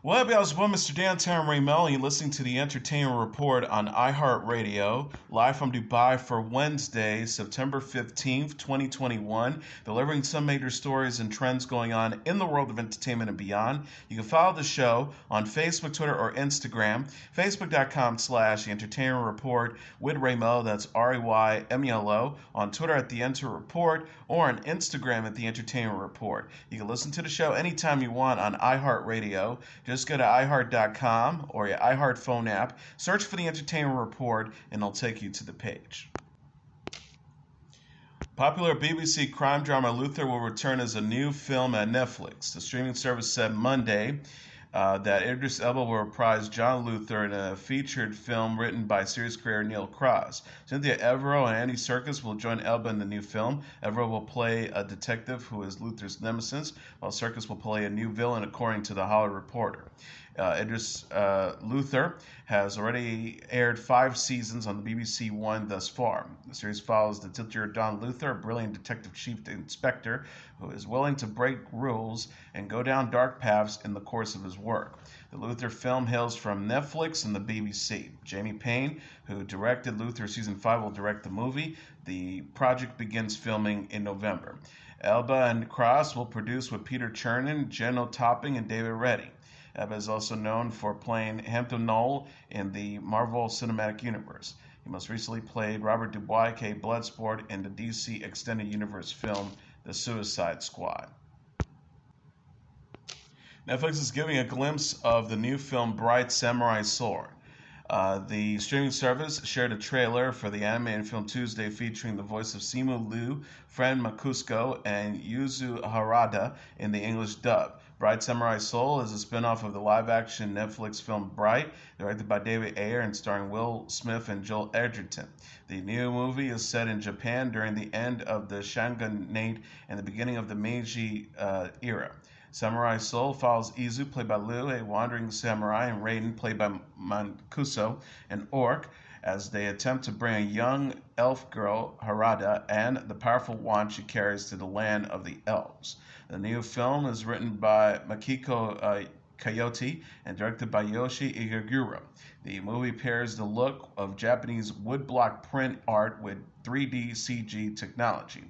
Well, I was born Mr. Downtown Ray Melo. You're listening to the Entertainment Report on iHeartRadio, live from Dubai for Wednesday, September 15th, 2021, delivering some major stories and trends going on in the world of entertainment and beyond. You can follow the show on Facebook, Twitter, or Instagram, facebook.com/The Entertainment Report with Ray Melo, that's RAYMELO, on Twitter at The Enter Report, or on Instagram at The Entertainment Report. You can listen to the show anytime you want on iHeartRadio. Just go to iHeart.com or your iHeart phone app, search for the Entertainment Report, and it'll take you to the page. Popular BBC crime drama Luther will return as a new film at Netflix. The streaming service said Monday that Idris Elba will reprise John Luther in a featured film written by series creator Neil Cross. Cynthia Everett and Andy Serkis will join Elba in the new film. Everett will play a detective who is Luther's nemesis, while Serkis will play a new villain, according to The Hollywood Reporter. Idris Luther has already aired 5 seasons on the BBC One thus far. The series follows the titular Don Luther, a brilliant detective chief inspector who is willing to break rules and go down dark paths in the course of his work. The Luther film hails from Netflix and the BBC. Jamie Payne, who directed Luther Season 5, will direct the movie. The project begins filming in November. Elba and Cross will produce with Peter Chernin, Jenna Topping, and David Reddy. Elba is also known for playing Hampton Knoll in the Marvel Cinematic Universe. He most recently played Robert Dubois, aka Bloodsport, in the DC Extended Universe film The Suicide Squad. Netflix is giving a glimpse of the new film Bright Samurai Sword. The streaming service shared a trailer for the animated film Tuesday featuring the voice of Simu Liu, Fran Makusco, and Yuzu Harada in the English dub. Bright Samurai Soul is a spin-off of the live-action Netflix film Bright, directed by David Ayer and starring Will Smith and Joel Edgerton. The new movie is set in Japan during the end of the Shogunate and the beginning of the Meiji era. Samurai Soul follows Izu, played by Liu, a wandering samurai, and Raiden, played by Mancuso, an orc, as they attempt to bring a young elf girl, Harada, and the powerful wand she carries to the land of the elves. The new film is written by Makiko Coyote and directed by Yoshi Igaguro. The movie pairs the look of Japanese woodblock print art with 3D CG technology.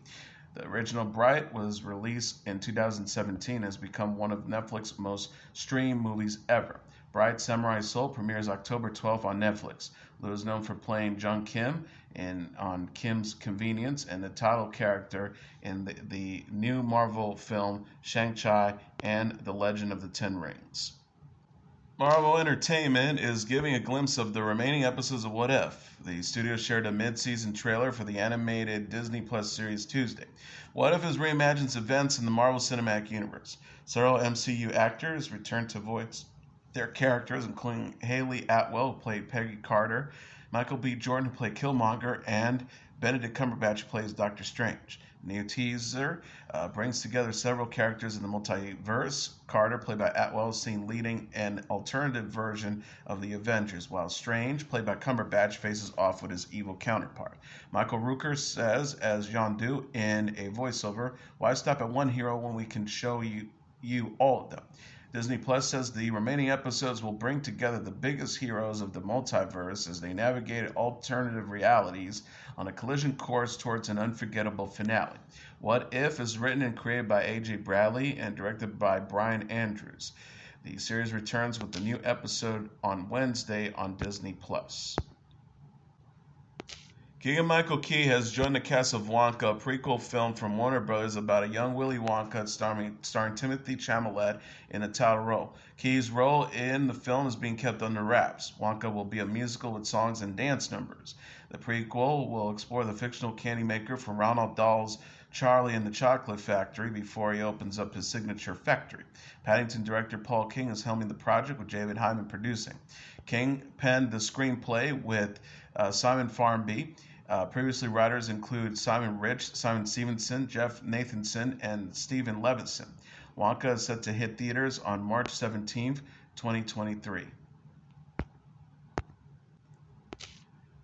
The original Bright was released in 2017 and has become one of Netflix's most streamed movies ever. Bright Samurai Soul premieres October 12th on Netflix. Liu is known for playing Jung Kim on Kim's Convenience and the title character in the new Marvel film Shang-Chi and The Legend of the Ten Rings. Marvel Entertainment is giving a glimpse of the remaining episodes of What If. The studio shared a mid-season trailer for the animated Disney Plus series Tuesday. What If is reimagines events in the Marvel Cinematic Universe. Several MCU actors return to voice their characters, including Haley Atwell, who played Peggy Carter, Michael B. Jordan, who played Killmonger, and Benedict Cumberbatch, who plays Doctor Strange. The new teaser brings together several characters in the multiverse. Carter, played by Atwell, is seen leading an alternative version of the Avengers, while Strange, played by Cumberbatch, faces off with his evil counterpart. Michael Rooker says, as Yondu in a voiceover, "Why stop at one hero when we can show you all of them?" Disney Plus says the remaining episodes will bring together the biggest heroes of the multiverse as they navigate alternative realities on a collision course towards an unforgettable finale. What If is written and created by A.J. Bradley and directed by Brian Andrews. The series returns with the new episode on Wednesday on Disney Plus. Keegan-Michael Key has joined the cast of Wonka, a prequel film from Warner Bros. About a young Willy Wonka starring Timothée Chalamet in a title role. Key's role in the film is being kept under wraps. Wonka will be a musical with songs and dance numbers. The prequel will explore the fictional candy maker from Roald Dahl's Charlie and the Chocolate Factory before he opens up his signature factory. Paddington director Paul King is helming the project with David Hyman producing. King penned the screenplay with Simon Farmbee. Previously, writers include Simon Rich, Simon Stevenson, Jeff Nathanson, and Stephen Levinson. Wonka is set to hit theaters on March 17, 2023.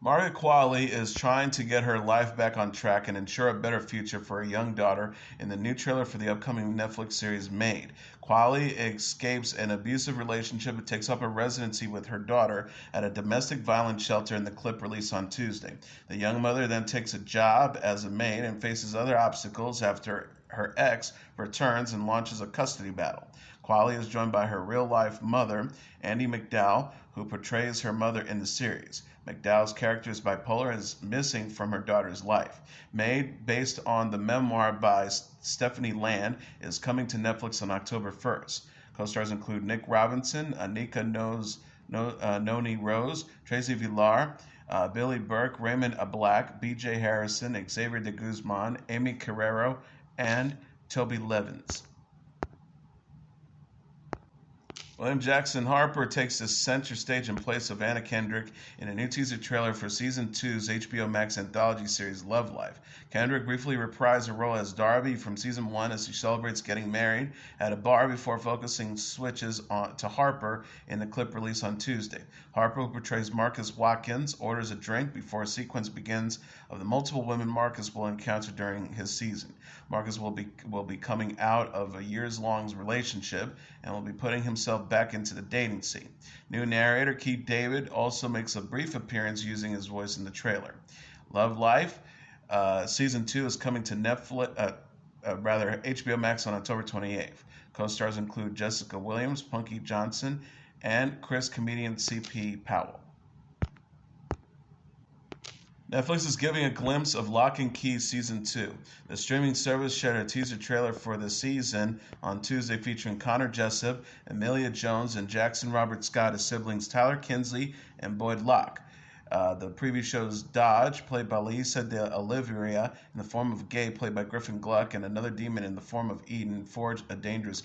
Margaret Qualley is trying to get her life back on track and ensure a better future for her young daughter in the new trailer for the upcoming Netflix series Maid. Qualley escapes an abusive relationship and takes up a residency with her daughter at a domestic violence shelter in the clip released on Tuesday. The young mother then takes a job as a maid and faces other obstacles after her ex returns and launches a custody battle. Qualley is joined by her real-life mother, Andie MacDowell, who portrays her mother in the series. McDowell's character is bipolar and is missing from her daughter's life. Maid, based on the memoir by Stephanie Land, is coming to Netflix on October 1st. Co-stars include Nick Robinson, Noni Rose, Tracy Villar, Billy Burke, Raymond Black, B.J. Harrison, Xavier de Guzman, Amy Carrero, and Toby Levins. William Jackson Harper takes the center stage in place of Anna Kendrick in a new teaser trailer for Season 2's HBO Max anthology series Love Life. Kendrick briefly reprised her role as Darby from Season 1 as she celebrates getting married at a bar before focusing switches to Harper in the clip released on Tuesday. Harper, who portrays Marcus Watkins, orders a drink before a sequence begins of the multiple women Marcus will encounter during his season. Marcus will be coming out of a years-long relationship and will be putting himself back into the dating scene. New narrator Pete Davidson also makes a brief appearance using his voice in the trailer. Love Life Season 2 is coming to HBO Max on October 28th. Co-stars include Jessica Williams, Punky Johnson, and Chris comedian C.P. Powell. Netflix is giving a glimpse of Locke Key Season 2. The streaming service shared a teaser trailer for the season on Tuesday featuring Connor Jessup, Emilia Jones, and Jackson Robert Scott as siblings Tyler Kinsley and Boyd Locke. The preview shows Dodge, played by Lisa de Oliveira, in the form of Gay, played by Griffin Gluck, and another demon in the form of Eden, forge a dangerous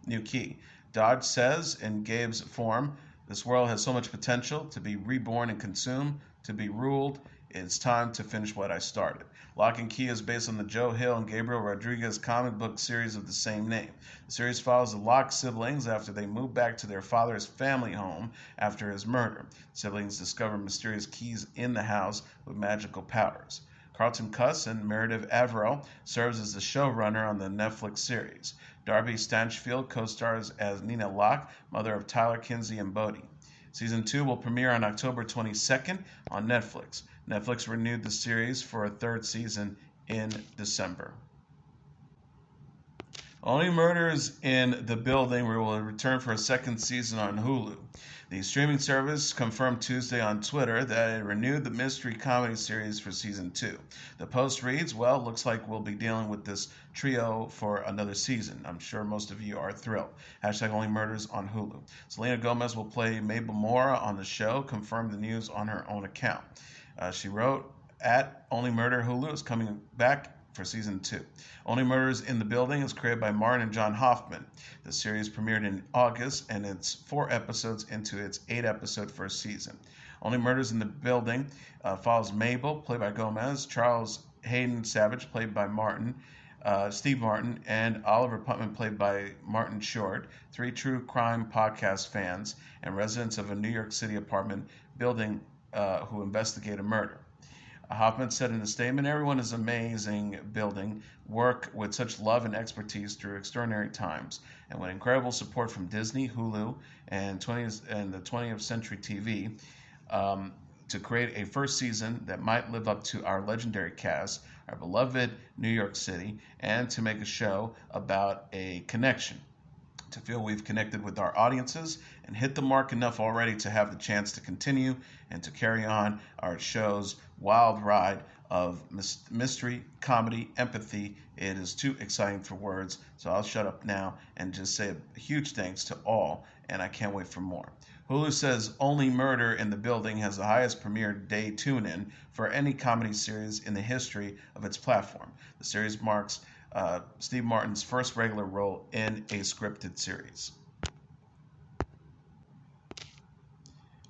new key. Dodge says, in Gabe's form, this world has so much potential to be reborn and consumed, to be ruled. It's time to finish what I started. Locke and Key is based on the Joe Hill and Gabriel Rodriguez comic book series of the same name. The series follows the Locke siblings after they move back to their father's family home after his murder. Siblings discover mysterious keys in the house with magical powers. Carlton Cuss and Meredith Averill serves as the showrunner on the Netflix series. Darby Stanchfield co-stars as Nina Locke, mother of Tyler Kinsey and Bodie. Season 2 will premiere on October 22nd on Netflix. Netflix renewed the series for a third season in December. Only Murders in the Building will return for a second season on Hulu. The streaming service confirmed Tuesday on Twitter that it renewed the mystery comedy series for Season 2. The post reads, well, looks like we'll be dealing with this trio for another season. I'm sure most of you are thrilled. Hashtag Only Murders on Hulu. Selena Gomez will play Mabel Mora on the show, confirmed the news on her own account. She wrote, at Only Murder Hulu is coming back for Season 2. Only Murders in the Building is created by Martin and John Hoffman. The series premiered in August, and it's 4 episodes into its 8-episode first season. Only Murders in the Building follows Mabel, played by Gomez, Charles Hayden Savage, played by Martin, Steve Martin, and Oliver Putman, played by Martin Short, 3 true crime podcast fans and residents of a New York City apartment building who investigate a murder. Hoffman said in a statement, everyone is amazing building work with such love and expertise through extraordinary times, and with incredible support from Disney, Hulu, and the 20th Century TV to create a first season that might live up to our legendary cast, our beloved New York City, and to make a show about a connection. To feel we've connected with our audiences and hit the mark enough already to have the chance to continue and to carry on our show's wild ride of mystery, comedy, empathy. It is too exciting for words, so I'll shut up now and just say a huge thanks to all, and I can't wait for more. Hulu says Only Murder in the Building has the highest premiere day tune-in for any comedy series in the history of its platform. The series marks Steve Martin's first regular role in a scripted series.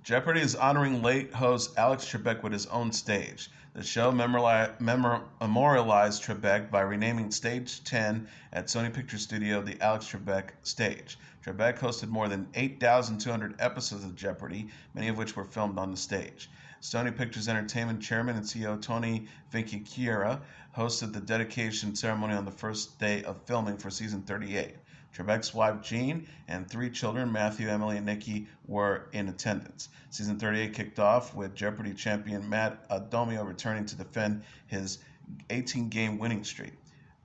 Jeopardy is honoring late host Alex Trebek with his own stage. The show memorialized Trebek by renaming Stage 10 at Sony Pictures Studio the Alex Trebek stage. Trebek hosted more than 8,200 episodes of Jeopardy, many of which were filmed on the stage. Sony Pictures Entertainment Chairman and CEO Tony Vinciquerra hosted the dedication ceremony on the first day of filming for season 38. Trebek's wife Jean and 3 children, Matthew, Emily, and Nikki, were in attendance. Season 38 kicked off with Jeopardy champion Matt Adomio returning to defend his 18-game winning streak.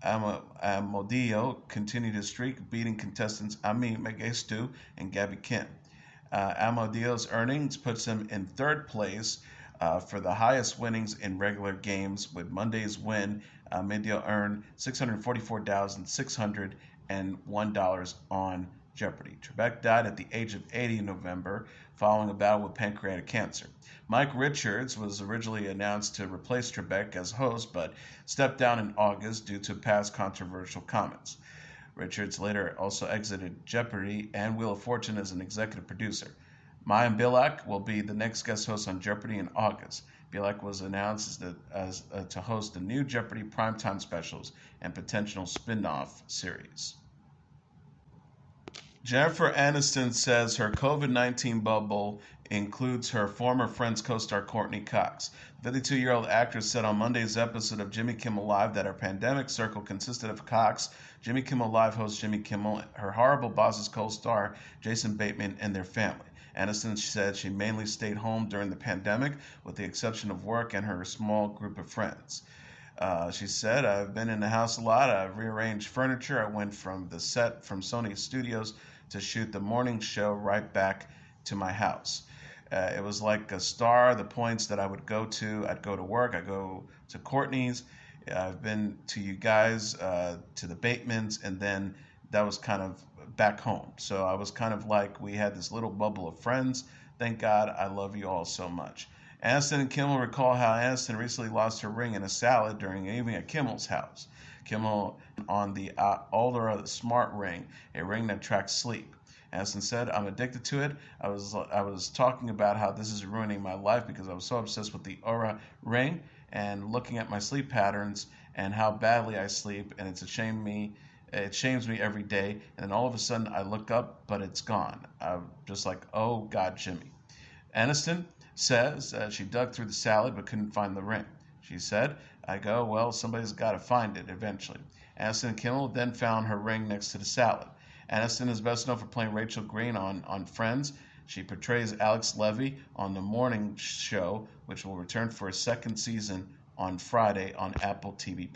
Amodillo continued his streak, beating contestants Ami Megestu and Gabby Kim. Amodillo's earnings puts him in 3rd place for the highest winnings in regular games. With Monday's win, Amodillo earned $644,601 on Jeopardy. Trebek died at the age of 80 in November following a battle with pancreatic cancer. Mike Richards was originally announced to replace Trebek as host, but stepped down in August due to past controversial comments. Richards later also exited Jeopardy and Wheel of Fortune as an executive producer. Mayim Bialik will be the next guest host on Jeopardy in August. Bialik was announced to host the new Jeopardy primetime specials and potential spin-off series. Jennifer Aniston says her COVID-19 bubble includes her former Friends co-star Courteney Cox. The 52-year-old actress said on Monday's episode of Jimmy Kimmel Live that her pandemic circle consisted of Cox, Jimmy Kimmel Live host Jimmy Kimmel, her Horrible Bosses co-star Jason Bateman, and their family. Aniston said she mainly stayed home during the pandemic, with the exception of work and her small group of friends. She said, I've been in the house a lot. I've rearranged furniture. I went from the set from Sony Studios to shoot the morning show right back to my house. It was like a star. The points that I would go to, I'd go to work. I'd go to Courtney's. I've been to you guys, to the Batemans, and then that was kind of back home. So I was kind of like, we had this little bubble of friends. Thank God, I love you all so much. Aniston and Kimmel recall how Aniston recently lost her ring in a salad during an evening at Kimmel's house. Kimmel on the older smart ring, a ring that tracks sleep. Aniston said, I'm addicted to it. I was talking about how this is ruining my life because I was so obsessed with the Oura ring and looking at my sleep patterns and how badly I sleep, and it shames me every day. And then all of a sudden I look up, but it's gone. I'm just like, oh God, Jimmy. Aniston says she dug through the salad but couldn't find the ring. She said, I go, well, somebody's got to find it eventually. Aniston and Kimmel then found her ring next to the salad. Aniston is best known for playing Rachel Green on Friends. She portrays Alex Levy on the morning show, which will return for a 2nd season on Friday on Apple TV+.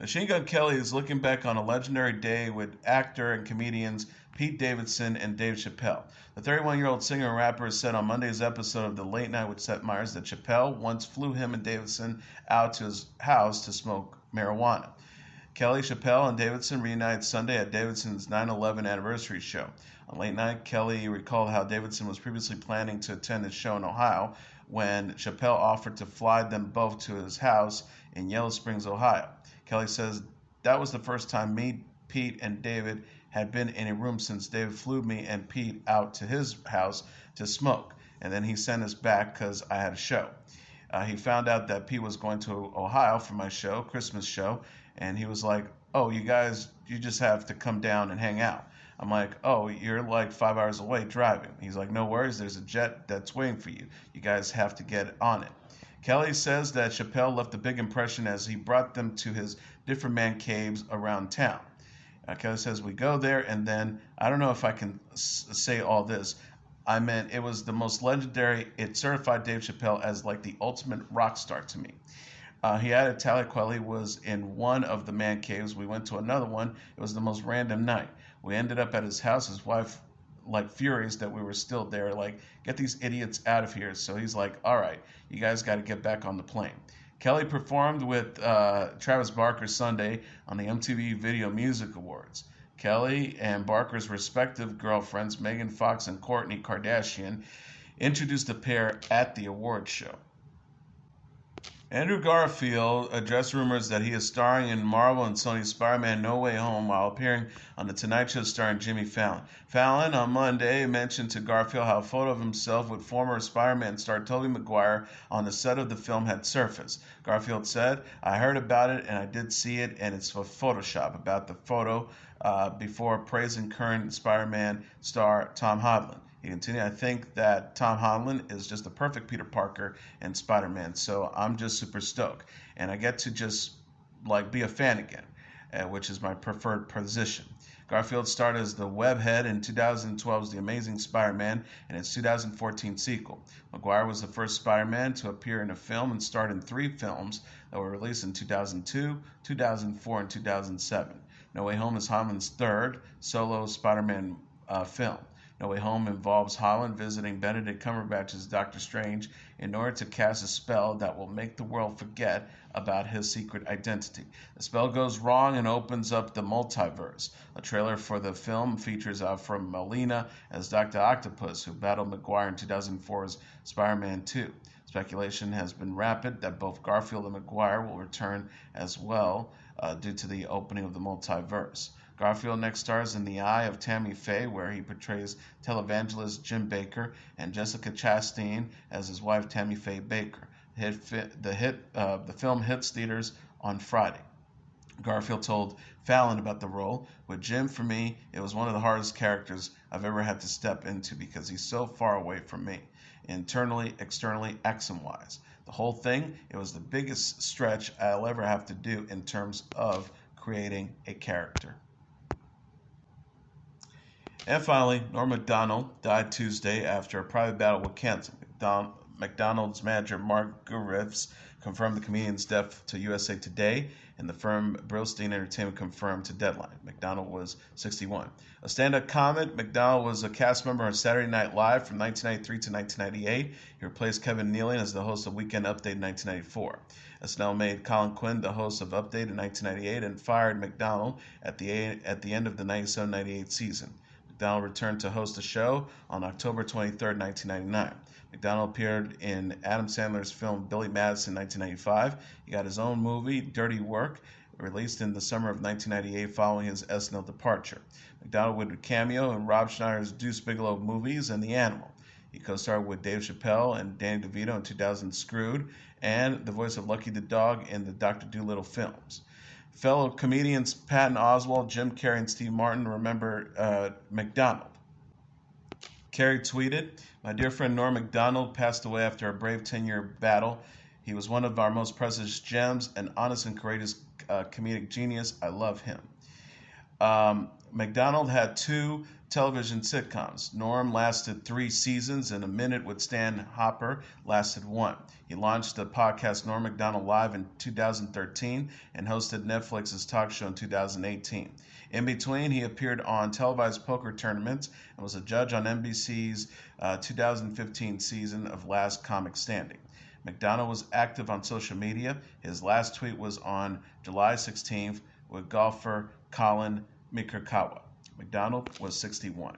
Machine Gun Kelly is looking back on a legendary day with actor and comedians Pete Davidson and Dave Chappelle. The 31-year-old singer and rapper said on Monday's episode of The Late Night with Seth Meyers that Chappelle once flew him and Davidson out to his house to smoke marijuana. Kelly, Chappelle, and Davidson reunited Sunday at Davidson's 9/11 anniversary show. On Late Night, Kelly recalled how Davidson was previously planning to attend his show in Ohio when Chappelle offered to fly them both to his house in Yellow Springs, Ohio. Kelly says, that was the first time me, Pete, and David had been in a room since David flew me and Pete out to his house to smoke, and then he sent us back because I had a show. He found out that Pete was going to Ohio for my show, Christmas show, and he was like, oh, you guys, you just have to come down and hang out. I'm like, oh, you're like 5 hours away driving. He's like, no worries, there's a jet that's waiting for you. You guys have to get on it. Kelly says that Chappelle left a big impression as he brought them to his different man caves around town. Kelly says, we go there, and then, I don't know if I can say all this, I meant it was the most legendary. It certified Dave Chappelle as like the ultimate rock star to me. He added Margaret Qualley was in one of the man caves. We went to another one. It was the most random night. We ended up at his house. His wife, like, furious that we were still there, like, get these idiots out of here. So he's like, all right, you guys got to get back on the plane. Kelly performed with Travis Barker Sunday on the MTV Video Music Awards. Kelly and Barker's respective girlfriends, Megan Fox and Kourtney Kardashian, introduced the pair at the awards show. Andrew Garfield addressed rumors that he is starring in Marvel and Sony's Spider-Man No Way Home while appearing on The Tonight Show starring Jimmy Fallon. Fallon on Monday mentioned to Garfield how a photo of himself with former Spider-Man star Tobey Maguire on the set of the film had surfaced. Garfield said, "I heard about it and I did see it, and it's for Photoshop," about the photo before praising current Spider-Man star Tom Holland. He continued, "I think that Tom Holland is just the perfect Peter Parker and Spider-Man, so I'm just super stoked. And I get to just like be a fan again, which is my preferred position." Garfield starred as the Webhead in 2012's The Amazing Spider-Man and its 2014 sequel. Maguire was the first Spider-Man to appear in a film and starred in 3 films that were released in 2002, 2004, and 2007. No Way Home is Holland's third solo Spider-Man film. No Way Home involves Holland visiting Benedict Cumberbatch's Doctor Strange in order to cast a spell that will make the world forget about his secret identity. The spell goes wrong and opens up the multiverse. A trailer for the film features Alfred Molina as Dr. Octopus, who battled Maguire in 2004's Spider-Man 2. Speculation has been rapid that both Garfield and Maguire will return as well due to the opening of the multiverse. Garfield next stars in The Eye of Tammy Faye, where he portrays televangelist Jim Bakker, and Jessica Chastain as his wife Tammy Faye Bakker. The film hits theaters on Friday. Garfield told Fallon about the role. "With Jim, for me, it was one of the hardest characters I've ever had to step into because he's so far away from me, internally, externally, accent-wise. The whole thing, it was the biggest stretch I'll ever have to do in terms of creating a character." And finally, Norma Donald died Tuesday after a private battle with cancer. McDonald's manager Mark Gurevs confirmed the comedian's death to USA Today, and the firm Brillstein Entertainment confirmed to Deadline. McDonald was 61. A stand-up comic, McDonald was a cast member on Saturday Night Live from 1993 to 1998. He replaced Kevin Nealon as the host of Weekend Update in 1994. SNL made Colin Quinn the host of Update in 1998 and fired McDonald at the end of the 97-98 season. McDonald returned to host the show on October 23, 1999. McDonald appeared in Adam Sandler's film Billy Madison in 1995. He got his own movie, Dirty Work, released in the summer of 1998 following his SNL departure. McDonald would cameo in Rob Schneider's Deuce Bigalow movies and The Animal. He co-starred with Dave Chappelle and Danny DeVito in 2000's Screwed, and the voice of Lucky the Dog in the Dr. Dolittle films. Fellow comedians Patton Oswalt, Jim Carrey, and Steve Martin remember McDonald. Carrey tweeted, "My dear friend Norm Macdonald passed away after a brave 10-year battle. He was one of our most precious gems, an honest and courageous comedic genius. I love him." Macdonald had 2 television sitcoms. Norm lasted 3 seasons, and A Minute with Stan Hopper lasted 1. He launched the podcast Norm Macdonald Live in 2013 and hosted Netflix's talk show in 2018. In between, he appeared on televised poker tournaments and was a judge on NBC's 2015 season of Last Comic Standing. Macdonald was active on social media. His last tweet was on July 16th with golfer Colin Mikirkawa. Macdonald was 61.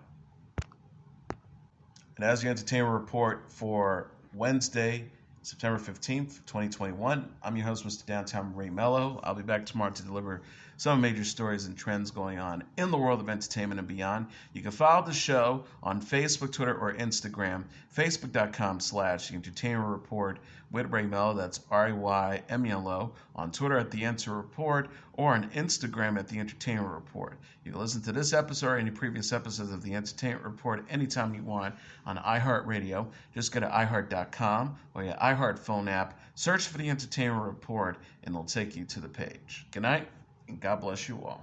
And as your entertainment report for Wednesday, September 15th, 2021, I'm your host, Mr. Downtown Melo. I'll be back tomorrow to deliver some major stories and trends going on in the world of entertainment and beyond. You can follow the show on Facebook, Twitter, or Instagram, facebook.com/entertainment report with Ray Melo, that's RAYMELO, on Twitter at The Enter Report, or on Instagram at The Entertainment Report. You can listen to this episode or any previous episodes of The Entertainment Report anytime you want on iHeartRadio. Just go to iHeart.com or your iHeart phone app, search for The Entertainment Report, and it'll take you to the page. Good night, and God bless you all.